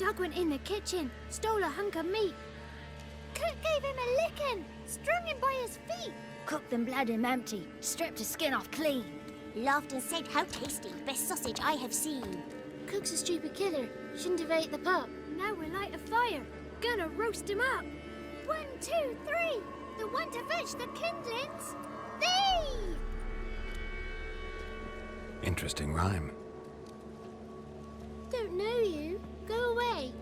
Doug went in the kitchen, stole a hunk of meat. Cook gave him a licking, strung him by his feet. Cooked them blood him empty, stripped his skin off clean. Laughed and said, how tasty, best sausage I have seen. Cook's a stupid killer, shouldn't have ate the pup. Now we'll light a fire, gonna roast him up. 1, 2, 3, the one to fetch the kindlings. Thee! Interesting rhyme. Don't know you. Go away.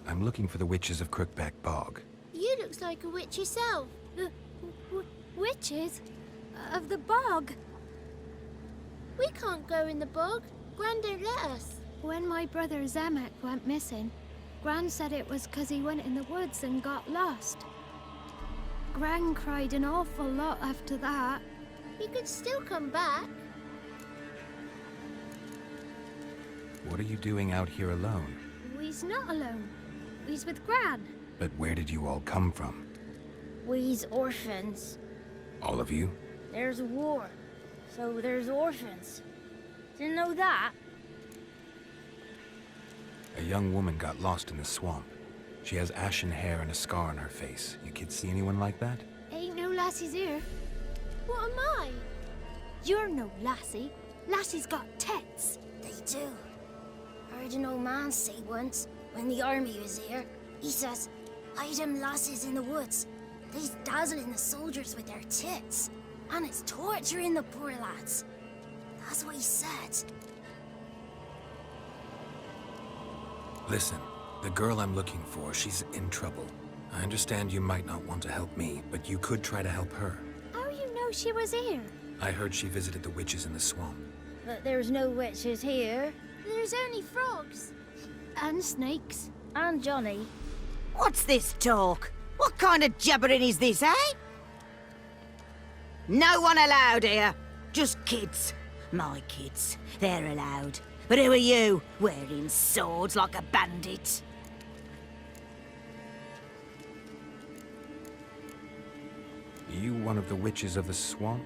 I'm looking for the witches of Crookback Bog. You looks like a witch yourself. Witches? Of the bog? We can't go in the bog. Gran don't let us. When my brother Zamek went missing, Gran said it was 'cause he went in the woods and got lost. Gran cried an awful lot after that. He could still come back. What are you doing out here alone? We's not alone. We's with Gran. But where did you all come from? We's orphans. All of you? There's a war, so there's orphans. Didn't know that? A young woman got lost in the swamp. She has ashen hair and a scar on her face. You kids see anyone like that? Ain't no lassies here. What am I? You're no lassie. Lassie's got tits. They do. I heard an old man say once, when the army was here, he says, hide them lasses in the woods. They's dazzling the soldiers with their tits. And it's torturing the poor lads. That's what he said. Listen, the girl I'm looking for, she's in trouble. I understand you might not want to help me, but you could try to help her. How you know she was here? I heard she visited the witches in the swamp. But there's no witches here. There's only frogs. And snakes. And Johnny. What's this talk? What kind of jabbering is this, eh? No one allowed here. Just kids. My kids. They're allowed. But who are you, wearing swords like a bandit? You one of the witches of the swamp?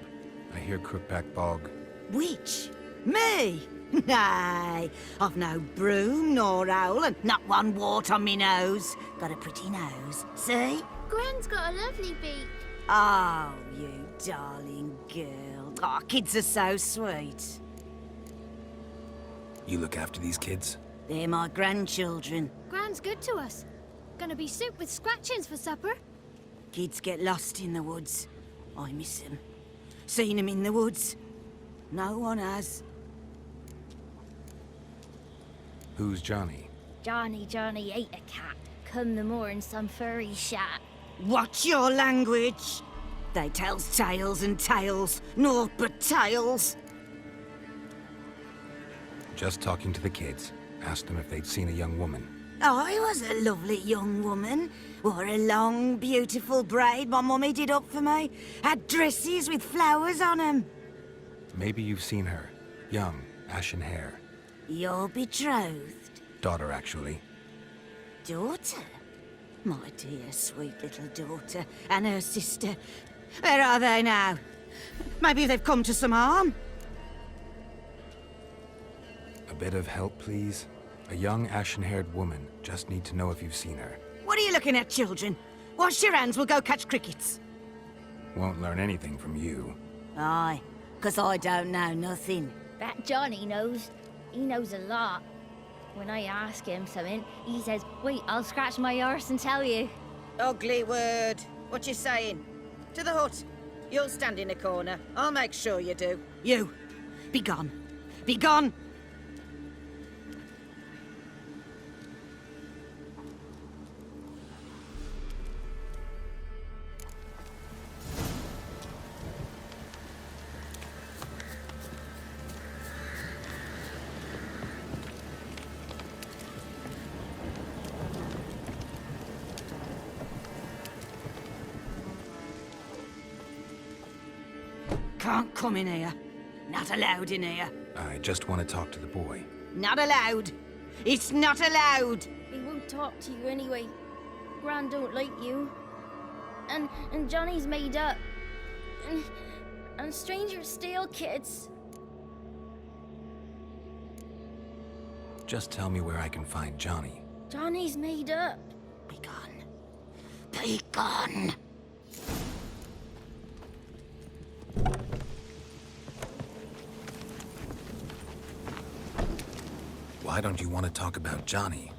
I hear Crookback Bog. Witch? Me? Nay, I've no broom nor owl and not one wart on me nose. Got a pretty nose, see? Gran's got a lovely beak. Oh, you darling girl. Oh, kids are so sweet. You look after these kids? They're my grandchildren. Gran's good to us. Gonna be soup with scratchings for supper. Kids get lost in the woods. I miss them. Seen them in the woods. No one has. Who's Johnny? Johnny ate a cat. Come the more in some furry shat. Watch your language. They tells tales and tales, naught but tales. Just talking to the kids. Asked them if they'd seen a young woman. I was a lovely young woman. Wore a long, beautiful braid my mummy did up for me. Had dresses with flowers on 'em. Maybe you've seen her. Young, ashen hair. You're betrothed? Daughter, actually. Daughter? My dear, sweet little daughter. And her sister. Where are they now? Maybe they've come to some harm. A bit of help, please? A young, ashen-haired woman. Just need to know if you've seen her. What are you looking at, children? Wash your hands, we'll go catch crickets. Won't learn anything from you. Aye, 'cause I don't know nothing. That Johnny knows. He knows a lot. When I ask him something, he says, wait, I'll scratch my arse and tell you. Ugly word. What you saying? To the hut. You'll stand in a corner. I'll make sure you do. You, be gone. Be gone! Can't come in here. Not allowed in here. I just want to talk to the boy. Not allowed. It's not allowed. He won't talk to you anyway. Gran don't like you. And Johnny's made up. And strangers steal kids. Just tell me where I can find Johnny. Johnny's made up. Be gone. Be gone. Why don't you want to talk about Johnny?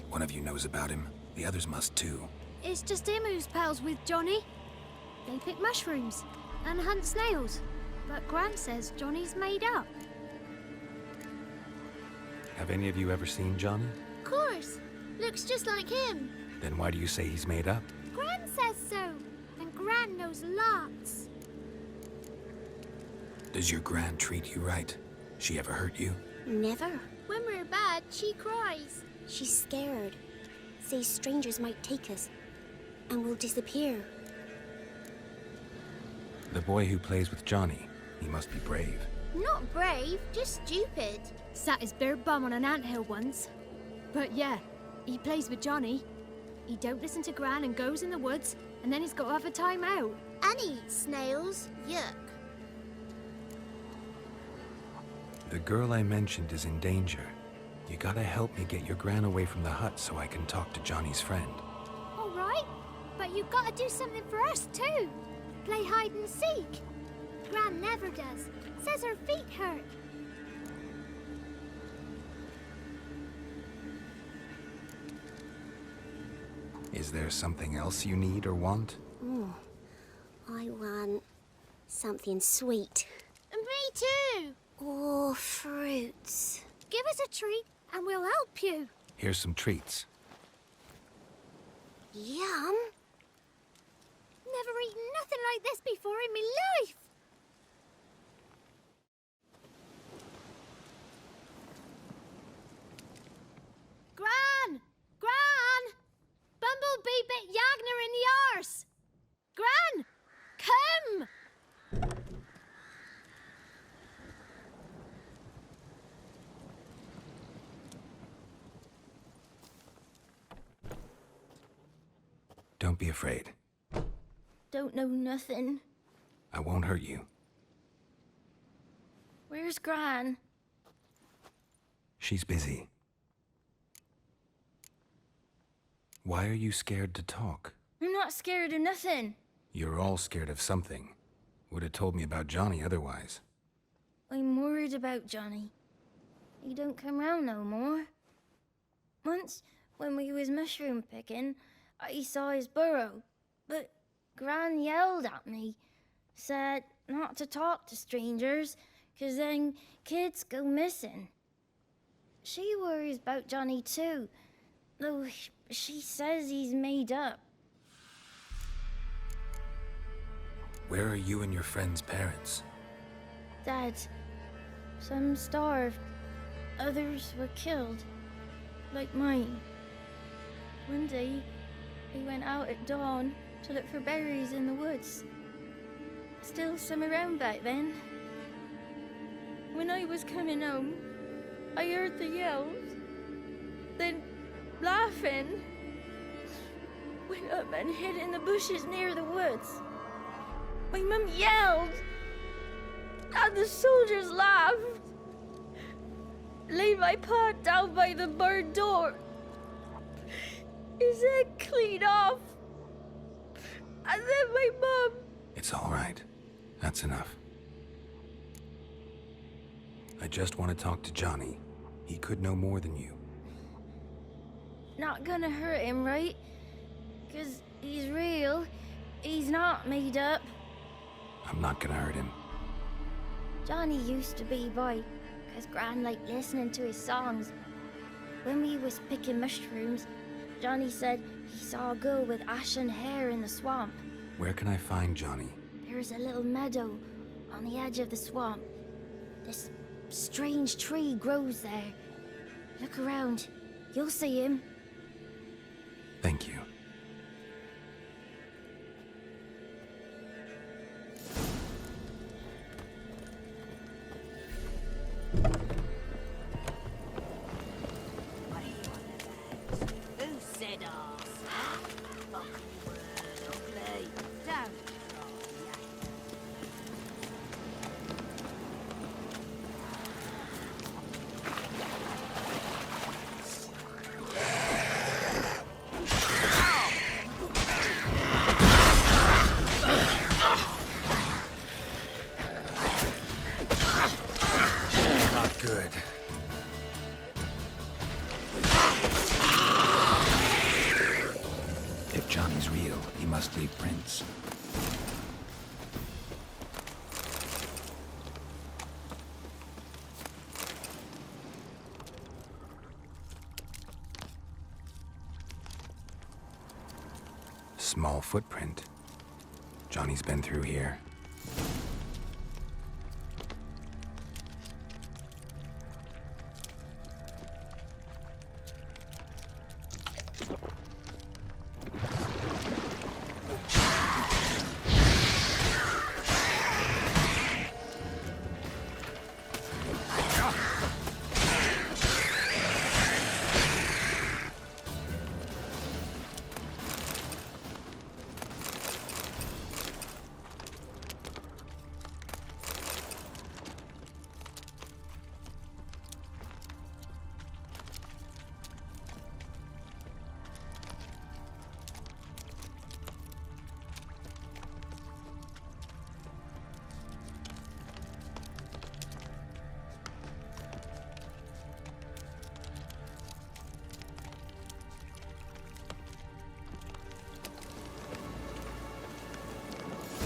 One of you knows about him. The others must too. It's just him who's pals with Johnny. They pick mushrooms and hunt snails. But Gran says Johnny's made up. Have any of you ever seen Johnny? Of course. Looks just like him. Then why do you say he's made up? Gran says so. And Gran knows lots. Does your Gran treat you right? She ever hurt you? Never. When we're bad, she cries. She's scared. Says strangers might take us. And we'll disappear. The boy who plays with Johnny, he must be brave. Not brave, just stupid. Sat his bare bum on an anthill once. But yeah, he plays with Johnny. He don't listen to Gran and goes in the woods, and then he's got to have a time out. And he eats snails. Yuck. The girl I mentioned is in danger. You gotta help me get your Gran away from the hut so I can talk to Johnny's friend. All right, but you've got to do something for us too. Play hide and seek. Gran never does. Says her feet hurt. Is there something else you need or want? I want something sweet. And me too. Oh, fruits. Give us a treat and we'll help you. Here's some treats. Yum. Never eaten nothing like this before in my life. Gran! Gran! Bumblebee bit Yagner in the arse. Gran! Come! Don't be afraid. Don't know nothing. I won't hurt you. Where's Gran? She's busy. Why are you scared to talk? I'm not scared of nothing. You're all scared of something. Would have told me about Johnny otherwise. I'm worried about Johnny. He don't come round no more. Once, when we was mushroom picking, I saw his burrow, but Gran yelled at me, said not to talk to strangers, 'cause then kids go missing. She worries about Johnny too, though she says he's made up. Where are you and your friend's parents? Dad, some starved, others were killed, like mine. One day, we went out at dawn to look for berries in the woods. Still some around back then. When I was coming home, I heard the yells. Then, laughing, went up and hid in the bushes near the woods. My mum yelled, and the soldiers laughed. Laid my pa down by the barn door. His head clean off. And then my mum... It's all right. That's enough. I just want to talk to Johnny. He could know more than you. Not gonna hurt him, right? 'Cause he's real. He's not made up. I'm not gonna hurt him. Johnny used to be boy, 'cause Gran liked listening to his songs. When we was picking mushrooms, Johnny said he saw a girl with ashen hair in the swamp. Where can I find Johnny? There's a little meadow on the edge of the swamp. This strange tree grows there. Look around. You'll see him. Thank you. Who said ours? Fucking word, ugly. Don't try. footprints. Small footprint. Johnny's been through here.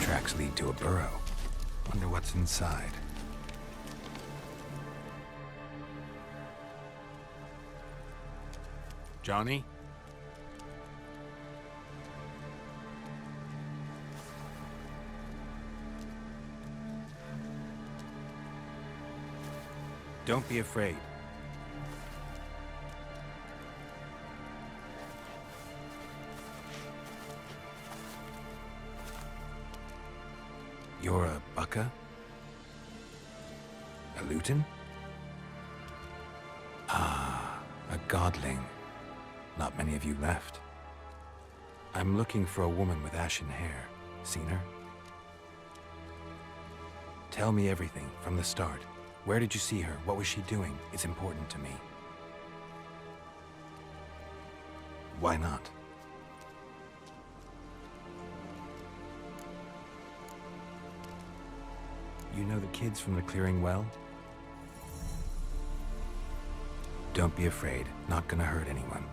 Tracks lead to a burrow. Wonder what's inside. Johnny? Don't be afraid. You're a Bucka? A Luton? Ah, a godling. Not many of you left. I'm looking for a woman with ashen hair. Seen her? Tell me everything, from the start. Where did you see her? What was she doing? It's important to me. Why not? You know the kids from the clearing well? Don't be afraid. Not gonna hurt anyone.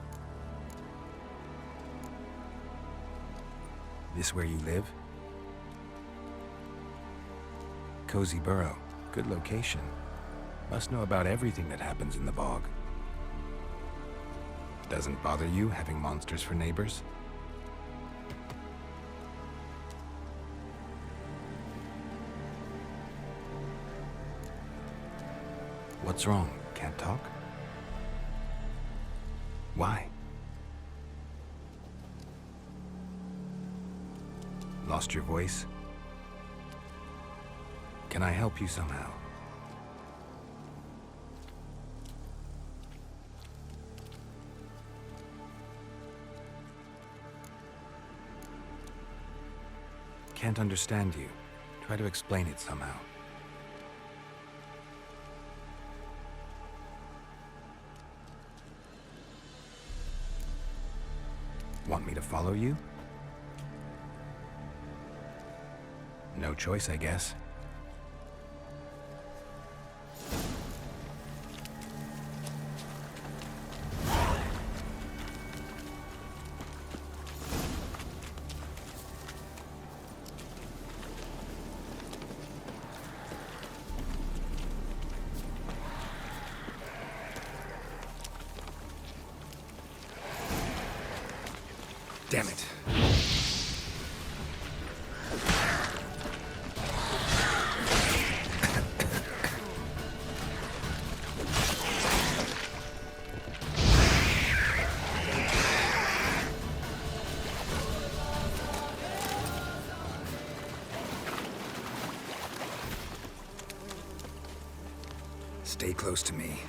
This where you live? Cozy burrow. Good location. Must know about everything that happens in the bog. Doesn't bother you having monsters for neighbors? What's wrong? Can't talk? Why? Lost your voice? Can I help you somehow? Can't understand you. Try to explain it somehow. Want me to follow you? No choice, I guess. Damn it. Stay close to me.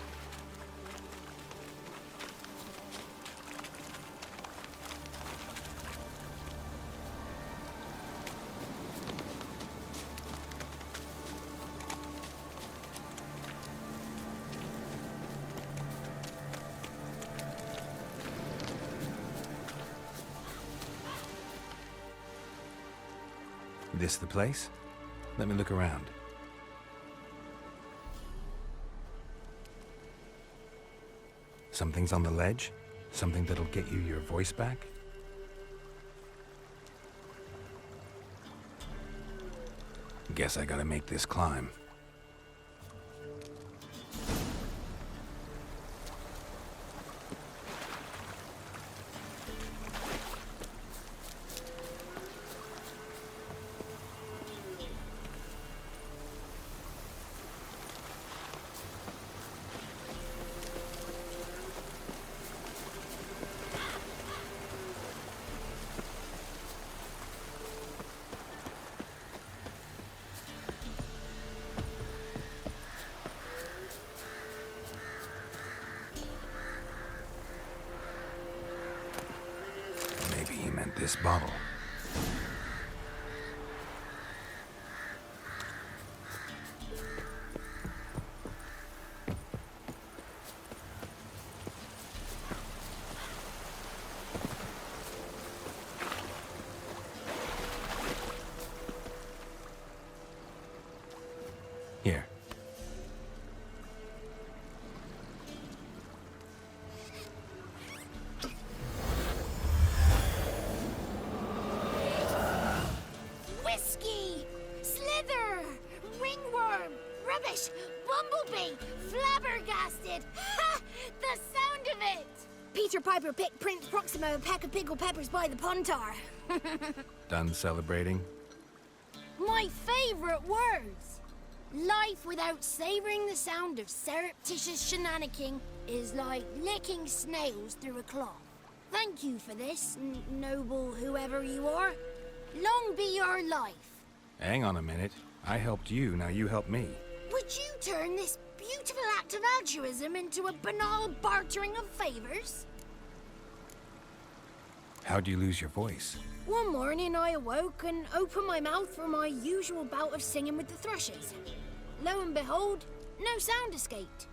This the place? Let me look around. Something's on the ledge? Something that'll get you your voice back? Guess I gotta make this climb. Maybe he meant this bottle. Here. Whiskey! Slither! Ringworm! Rubbish! Bumblebee! Flabbergasted! Ha! The sound of it! Peter Piper picked Prince Proximo a pack of pickled peppers by the pontar. Done celebrating? My favorite words! Life without savoring the sound of surreptitious shenanigans is like licking snails through a cloth. Thank you for this, noble whoever you are. Long be your life. Hang on a minute. I helped you, now you help me. Would you turn this beautiful act of altruism into a banal bartering of favors? How'd you lose your voice? One morning I awoke and opened my mouth for my usual bout of singing with the thrushes. Lo and behold, no sound escaped.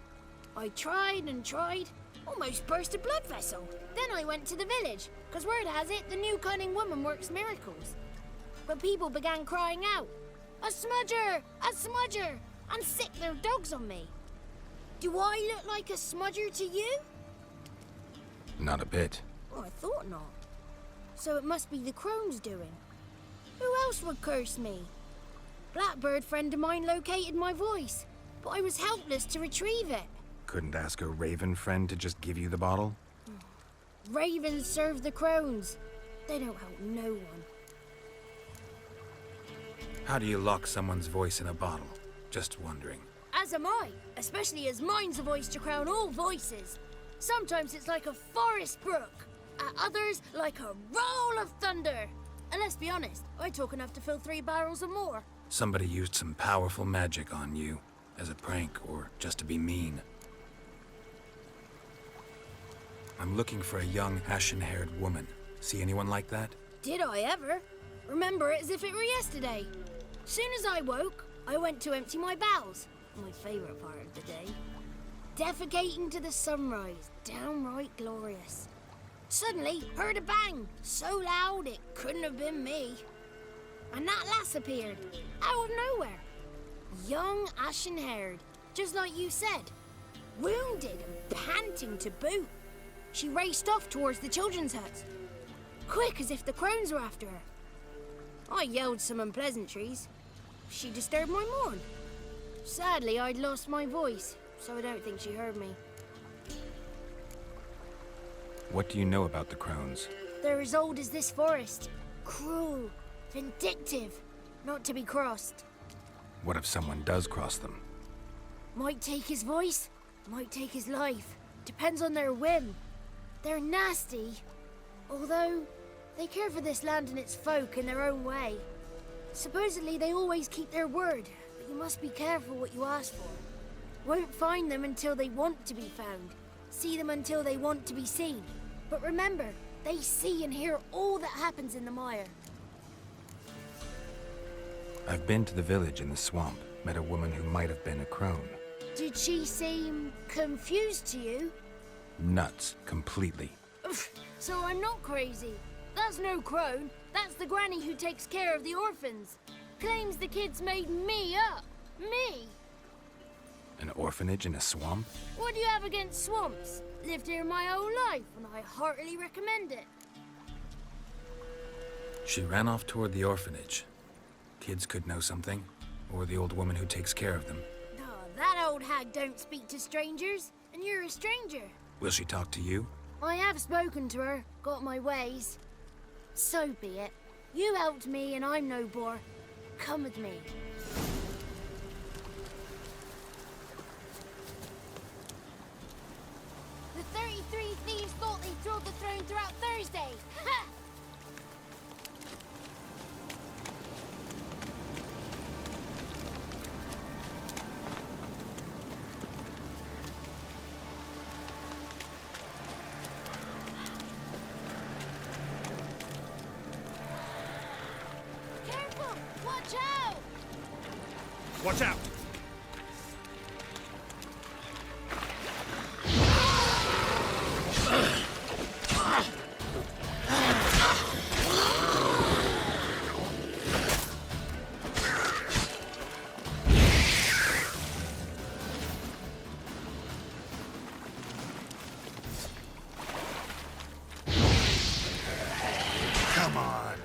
I tried and tried, almost burst a blood vessel. Then I went to the village, because word has it the new cunning woman works miracles. But people began crying out, "A smudger! A smudger!" and sick their dogs on me. Do I look like a smudger to you? Not a bit. Oh, I thought not. So it must be the Crones' doing. Who else would curse me? Blackbird friend of mine located my voice, but I was helpless to retrieve it. Couldn't ask a raven friend to just give you the bottle? Ravens serve the Crones. They don't help no one. How do you lock someone's voice in a bottle? Just wondering. As am I, especially as mine's a voice to crown all voices. Sometimes it's like a forest brook, at others like a roll of thunder. And let's be honest, I talk enough to fill 3 barrels or more. Somebody used some powerful magic on you, as a prank or just to be mean. I'm looking for a young, ashen-haired woman. See anyone like that? Did I ever? Remember it as if it were yesterday. Soon as I woke, I went to empty my bowels. My favorite part of the day. Defecating to the sunrise, downright glorious. Suddenly, heard a bang, so loud it couldn't have been me. And that lass appeared, out of nowhere. Young, ashen-haired, just like you said. Wounded and panting to boot. She raced off towards the children's huts. Quick as if the Crones were after her. I yelled some unpleasantries. She disturbed my morn. Sadly, I'd lost my voice, so I don't think she heard me. What do you know about the Crones? They're as old as this forest. Cruel, vindictive, not to be crossed. What if someone does cross them? Might take his voice, might take his life. Depends on their whim. They're nasty, although they care for this land and its folk in their own way. Supposedly they always keep their word, but you must be careful what you ask for. Won't find them until they want to be found. See them until they want to be seen. But remember, they see and hear all that happens in the mire. I've been to the village in the swamp, met a woman who might have been a crone. Did she seem confused to you? Nuts, completely. So I'm not crazy. That's no crone. That's the granny who takes care of the orphans. Claims the kids made me up. Me! An orphanage in a swamp? What do you have against swamps? Lived here my whole life, and I heartily recommend it. She ran off toward the orphanage. Kids could know something. Or the old woman who takes care of them. Oh, that old hag don't speak to strangers, and you're a stranger. Will she talk to you? I have spoken to her, got my ways. So be it. You helped me and I'm no bore. Come with me. The 33 thieves thought they stole the throne throughout Thursday. Ha! Careful! Watch out! Watch out! Come on.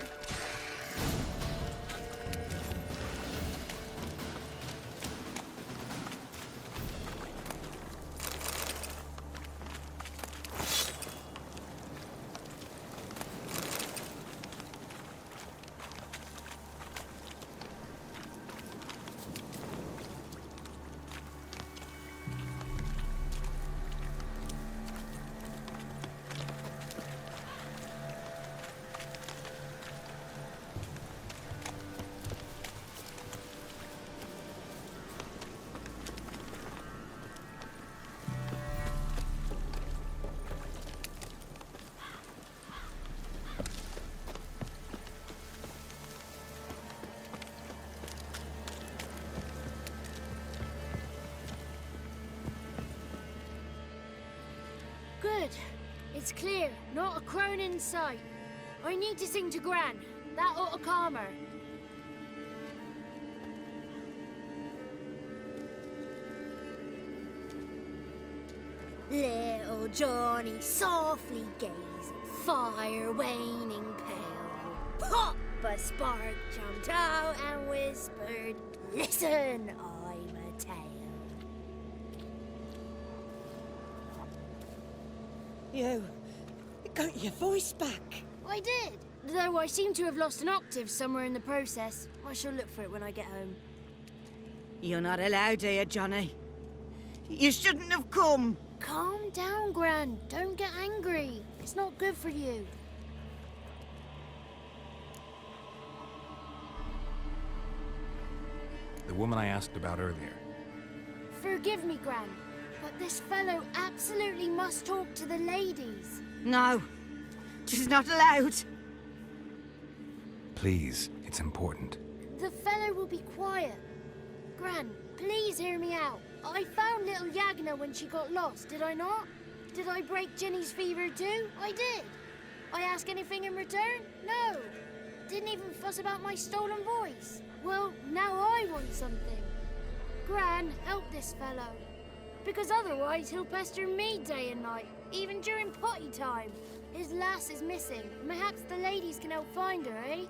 Good. It's clear. Not a crone in sight. I need to sing to Gran. That ought to calm her. Little Johnny softly gazed, fire waning pale. Pop! A spark jumped out and whispered, "Listen, I'm a tale." You got your voice back. I did, though I seem to have lost an octave somewhere in the process. I shall look for it when I get home. You're not allowed here, Johnny. You shouldn't have come. Calm down, Gran. Don't get angry. It's not good for you. The woman I asked about earlier. Forgive me, Gran, but this fellow absolutely must talk to the ladies. No, she's not allowed. Please, it's important. The fellow will be quiet. Gran, please hear me out. I found little Yagna when she got lost, did I not? Did I break Ginny's fever too? I did. I ask anything in return? No. Didn't even fuss about my stolen voice. Well, now I want something. Gran, help this fellow. Because otherwise he'll pester me day and night, even during potty time. His lass is missing. Perhaps the ladies can help find her, eh?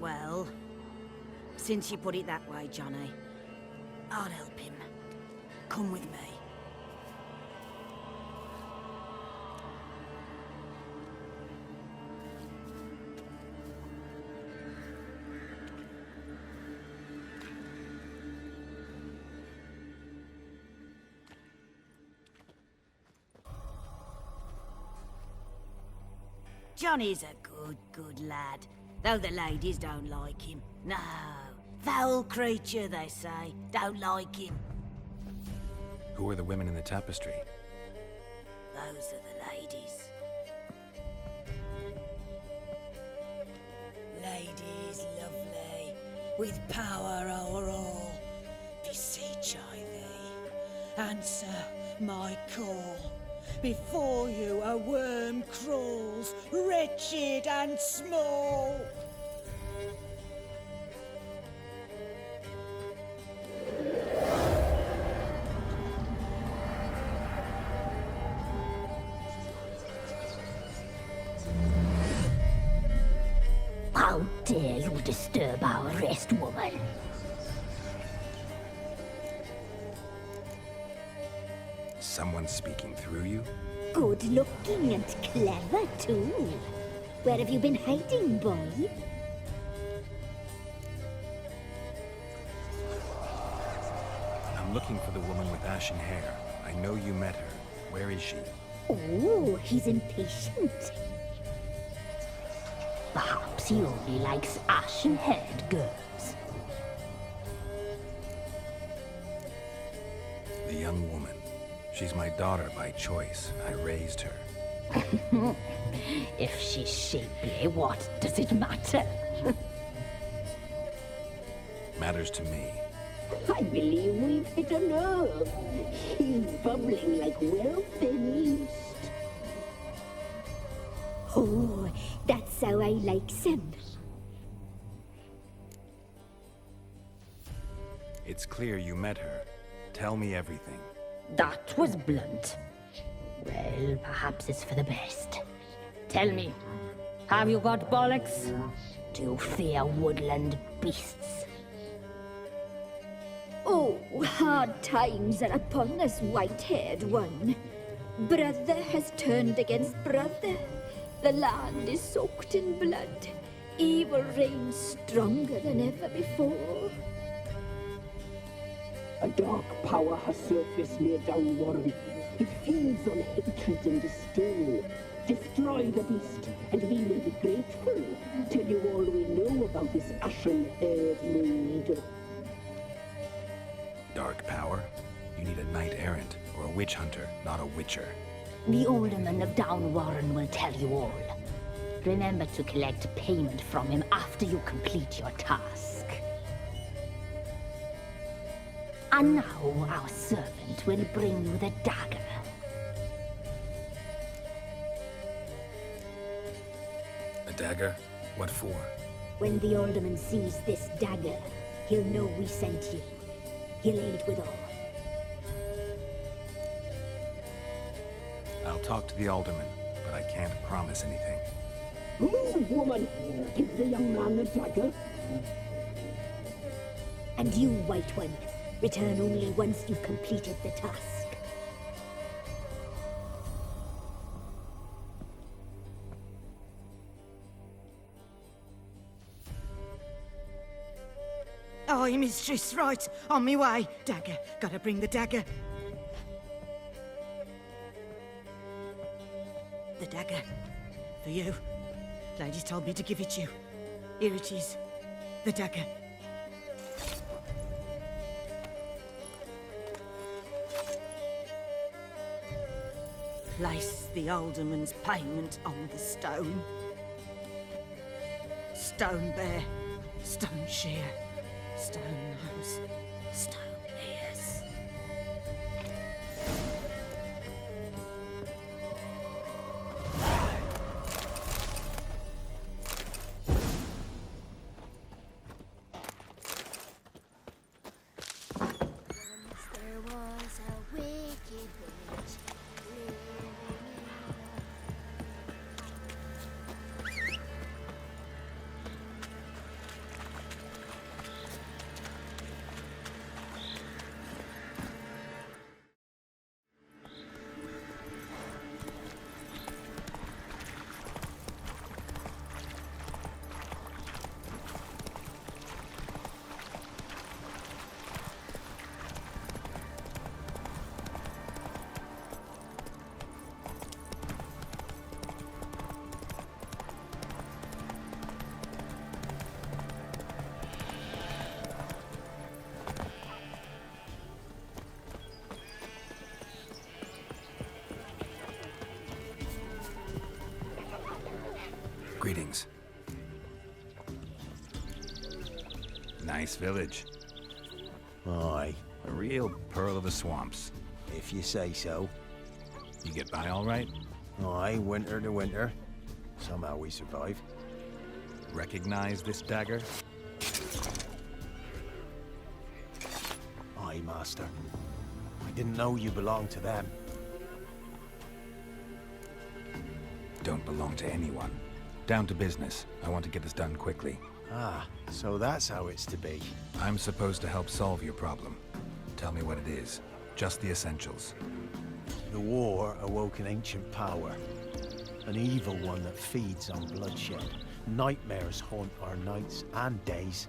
Well, since you put it that way, Johnny, I'll help him. Come with me. Johnny's a good lad, though the ladies don't like him. No, foul creature, they say. Don't like him. Who are the women in the tapestry? Those are the ladies. Ladies lovely, with power o'er all, beseech I thee, answer my call. Before you a worm crawls, wretched and small. How dare you disturb our rest, woman? Someone speaking through you? Good looking and clever, too. Where have you been hiding, boy? I'm looking for the woman with ashen hair. I know you met her. Where is she? Oh, he's impatient. Perhaps he only likes ashen-haired girls. The young woman. She's my daughter by choice. I raised her. If she's shapely, what does it matter? Matters to me. I believe we've hit a nerve. He's bubbling like well-fed yeast. Oh, that's how I like him. It's clear you met her. Tell me everything. That was blunt. Well, perhaps it's for the best. Tell me, have you got bollocks? Do you fear woodland beasts? Oh, hard times are upon us, white-haired one. Brother has turned against brother. The land is soaked in blood. Evil reigns stronger than ever before. A dark power has surfaced near Down Warren. It feeds on hatred and disdain. Destroy the beast, and we will be grateful. Tell you all we know about this ashen-haired maid. Dark power? You need a knight-errant or a witch hunter, not a witcher. The alderman of Down Warren will tell you all. Remember to collect payment from him after you complete your task. And now our servant will bring you the dagger. A dagger? What for? When the alderman sees this dagger, he'll know we sent you. He'll aid with all. I'll talk to the alderman, but I can't promise anything. Move, woman! Give the young man the dagger. And you, White One, return only once you've completed the task. Aye, mistress, right. On me way. Dagger. Gotta bring the dagger. The dagger. For you. Ladies told me to give it you. Here it is. The dagger. Place the alderman's payment on the stone. Stone bear. Stone shear. Stone nose, stone ears. There was a wicked witch living Greetings. Nice village. Aye, A real pearl of the swamps. if you say so. You get by all right? Aye, winter to winter. Somehow we survive. Recognize this dagger? Aye, master. I didn't know you belonged to them. Don't belong to anyone. Down to business. I want to get this done quickly. Ah, so that's how it's to be. I'm supposed to help solve your problem. Tell me what it is. Just the essentials. The war awoke an ancient power. An evil one that feeds on bloodshed. Nightmares haunt our nights and days.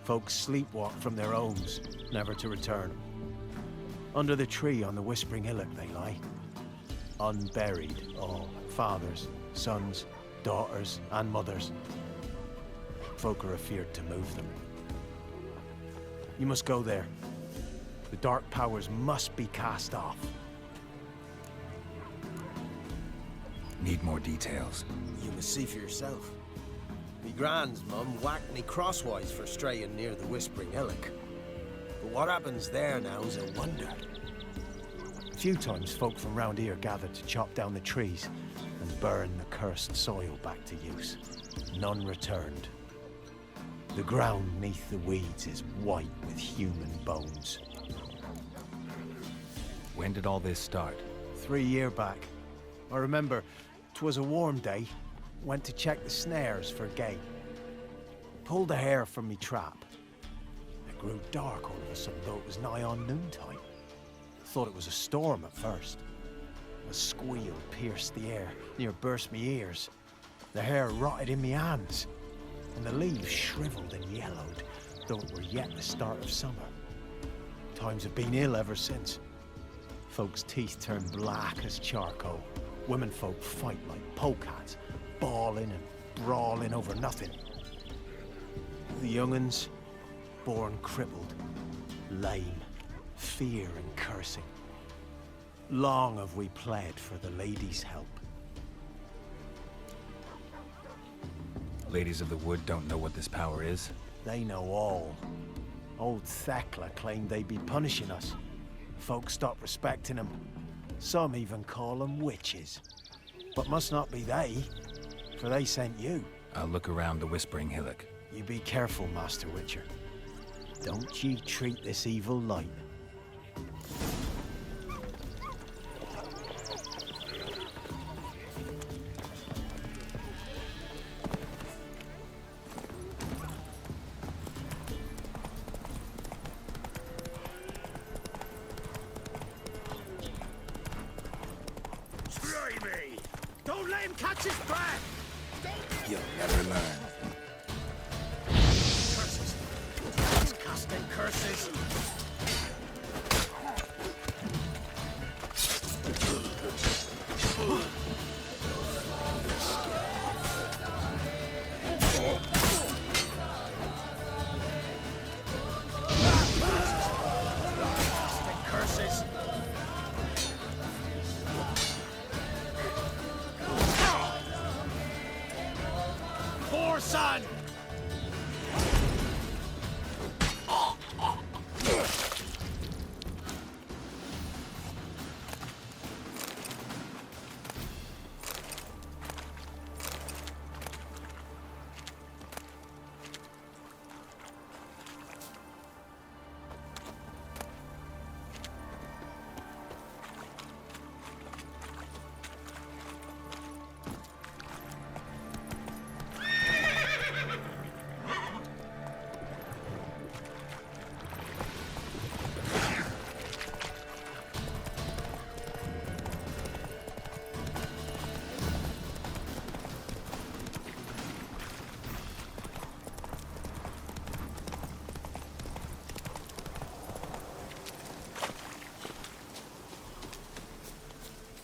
Folks sleepwalk from their homes, never to return. Under the tree on the Whispering Hillock they lie. Unburied, all. Fathers, sons, daughters, and mothers. Folk are afeard to move them. You must go there. The dark powers must be cast off. Need more details. You must see for yourself. Me grand's mum whacked me crosswise for straying near the Whispering Hillock. But what happens there now is a wonder. A few times folk from round here gathered to chop down the trees and burn the cursed soil back to use. None returned. The ground neath the weeds is white with human bones. When did all this start? 3 year back. I remember 'twas a warm day. Went to check the snares for game. Pulled a hare from me trap. It grew dark all of a sudden, though it was nigh on noontime. Thought it was a storm at first. A squeal pierced the air, near burst me ears. The hair rotted in me hands, and the leaves shriveled and yellowed, though it were yet the start of summer. Times have been ill ever since. Folks' teeth turn black as charcoal. Women folk fight like polecats, bawling and brawling over nothing. The young'uns, born crippled, lame, fear and cursing. Long have we pled for the ladies' help. Ladies of the Wood don't know what this power is? They know all. Old Thekla claimed they'd be punishing us. Folk stopped respecting them. Some even call them witches. But must not be they, for they sent you. I'll look around the Whispering Hillock. You be careful, Master Witcher. Don't ye treat this evil light. Blimey! Don't let him catch his breath! You'll never learn. Curses! He's casting curses! Casting curses! Poor son!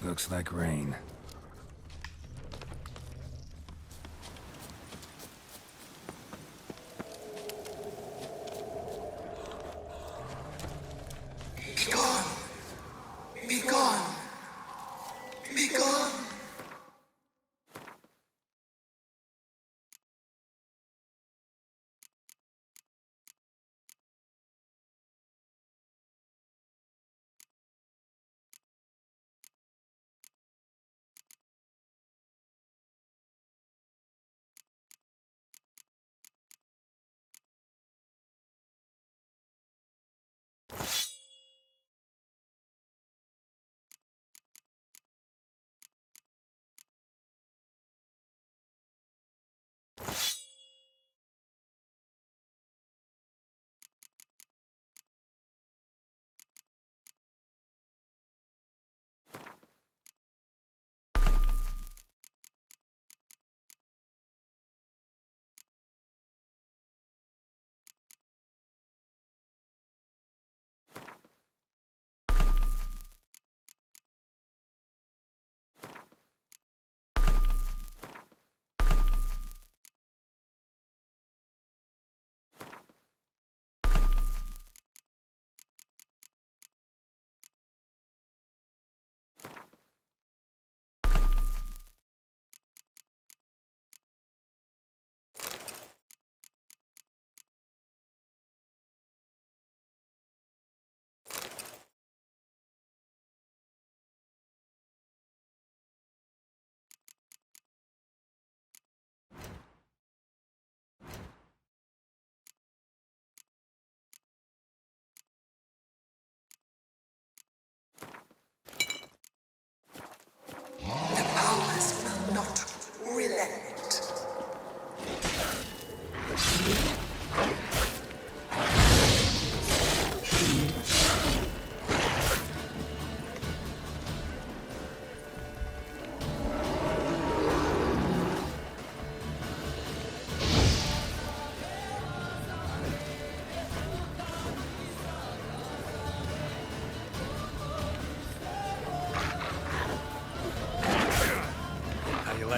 Looks like rain.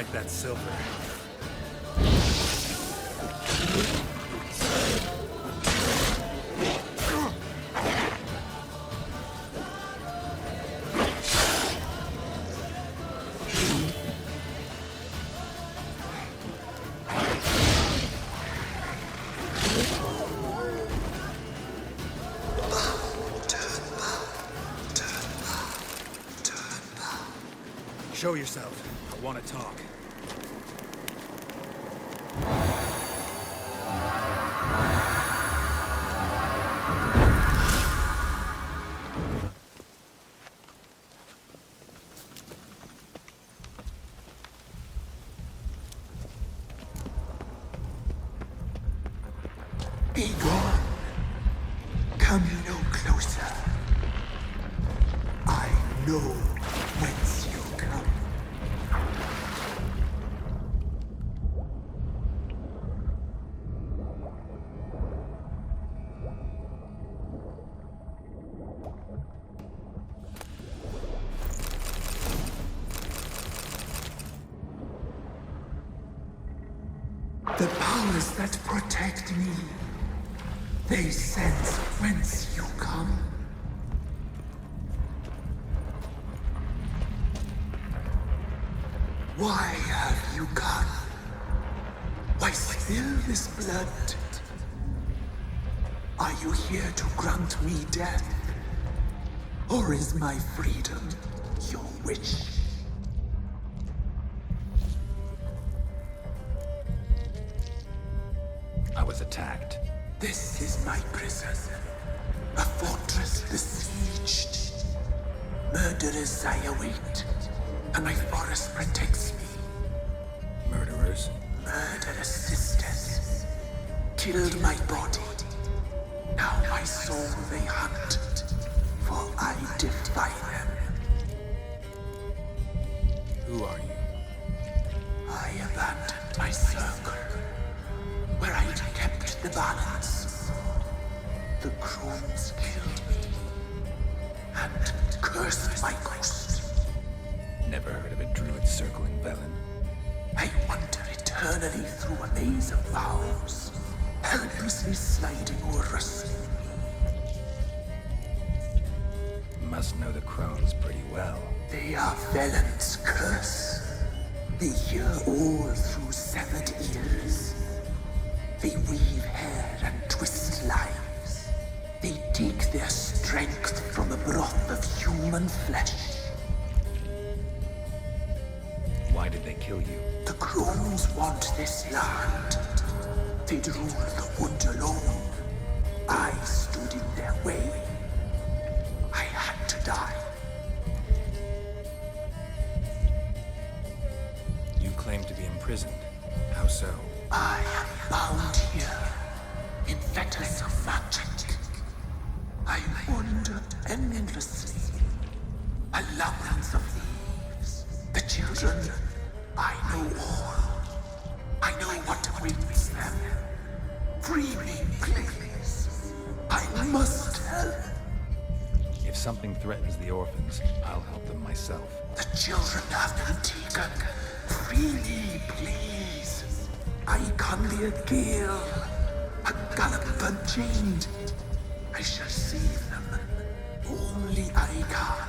like that silver. Show yourself. I want to talk. Be gone. Come no closer. I know whence you come. The powers that protect me, they sense whence you come. Why have you come? Why spill this blood? Are you here to grant me death? Or is my freedom your wish? I was attacked. This is my prison. A fortress besieged. Murderers I await, and my forest protects me. Murderers? Murderous sisters killed my body. Now my soul they hunt, for I defy them. Who are you? I abandoned my circle, where I'd kept the balance. The Crones killed me, and cursed my ghost. Never heard of a druid circling Velen. I wander eternally through a maze of vows, helplessly sliding or rustling. Must know the Crones pretty well. They are Velen's curse. They hear all through severed ears. They weave hair and twist lives. They take their strength from the broth of human flesh. Why did they kill you? The Crones want this land. They'd rule the wood alone. I stood in their way. I had to die. You claim to be imprisoned. How so? I am bound here in fetters of magic. I wander endlessly, a labyrinth of leaves. The children, I know all. I know what awaits them. Free me, please. I must help. If something threatens the orphans, I'll help them myself. The children have been taken. Free me, please. I can be a gale, a gallop unchained. I shall save them. Only I can.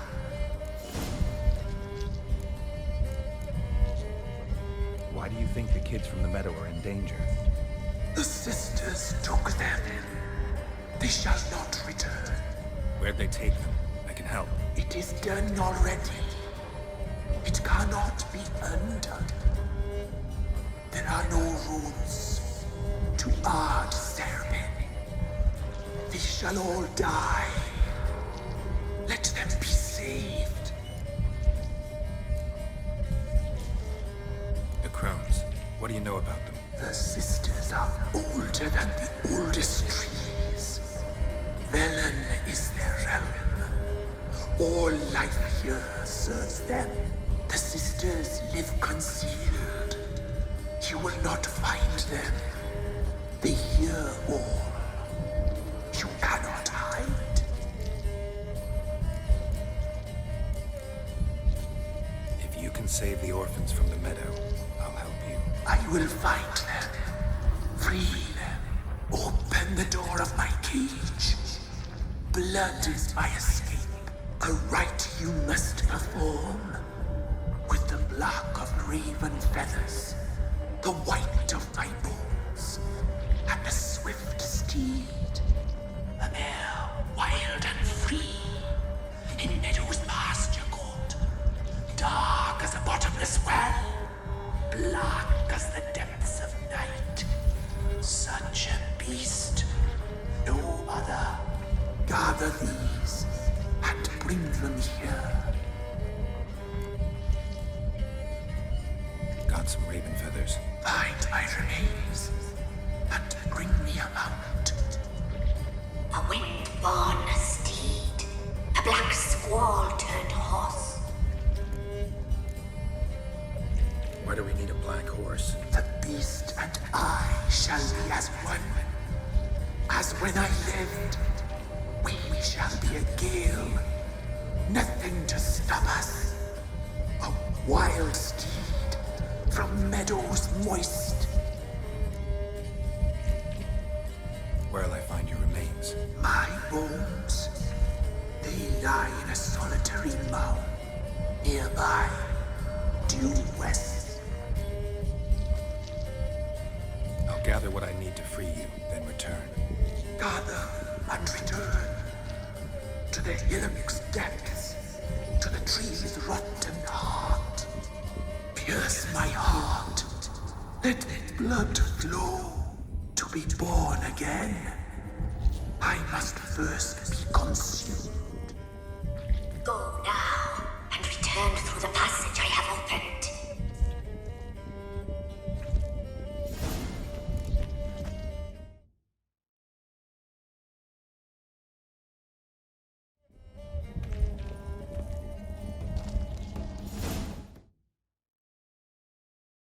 Why do you think the kids from the meadow are in danger? The sisters took them. They shall not return. Where'd they take them? I can help. It is done already. It cannot be undone. There are no rules to our ceremony. They shall all die. Let them be saved. The Crones. What do you know about them? The sisters are older than the oldest trees. Velen is their realm. All life here serves them. The sisters live concealed. You will not find them. They hear all. You cannot hide. If you can save the orphans from the meadow, will fight them, free them, open the door of my cage. Blood is my escape, a rite you must perform. With the black of raven feathers, the white of my bones, and a swift steed, a mare wild and free, in meadows pasture court, dark as a bottomless well, black as the depths of night. Such a beast, no other. Gather these and bring them here. Got some raven feathers. Find my remains and bring me a mount. A wind-born steed, a black squall turned horse. Why do we need a black horse? The beast and I shall be as one. As when I lived, we shall be a gale. Nothing to stop us. A wild steed from meadows moist. Where'll I find your remains? My bones, they lie in a solitary mound nearby, due west. I'll gather what I need to free you, then return. Gather and return to the hillock's depths, to the tree's rotten heart. Pierce my heart, let blood flow to be born again. I must first be consumed.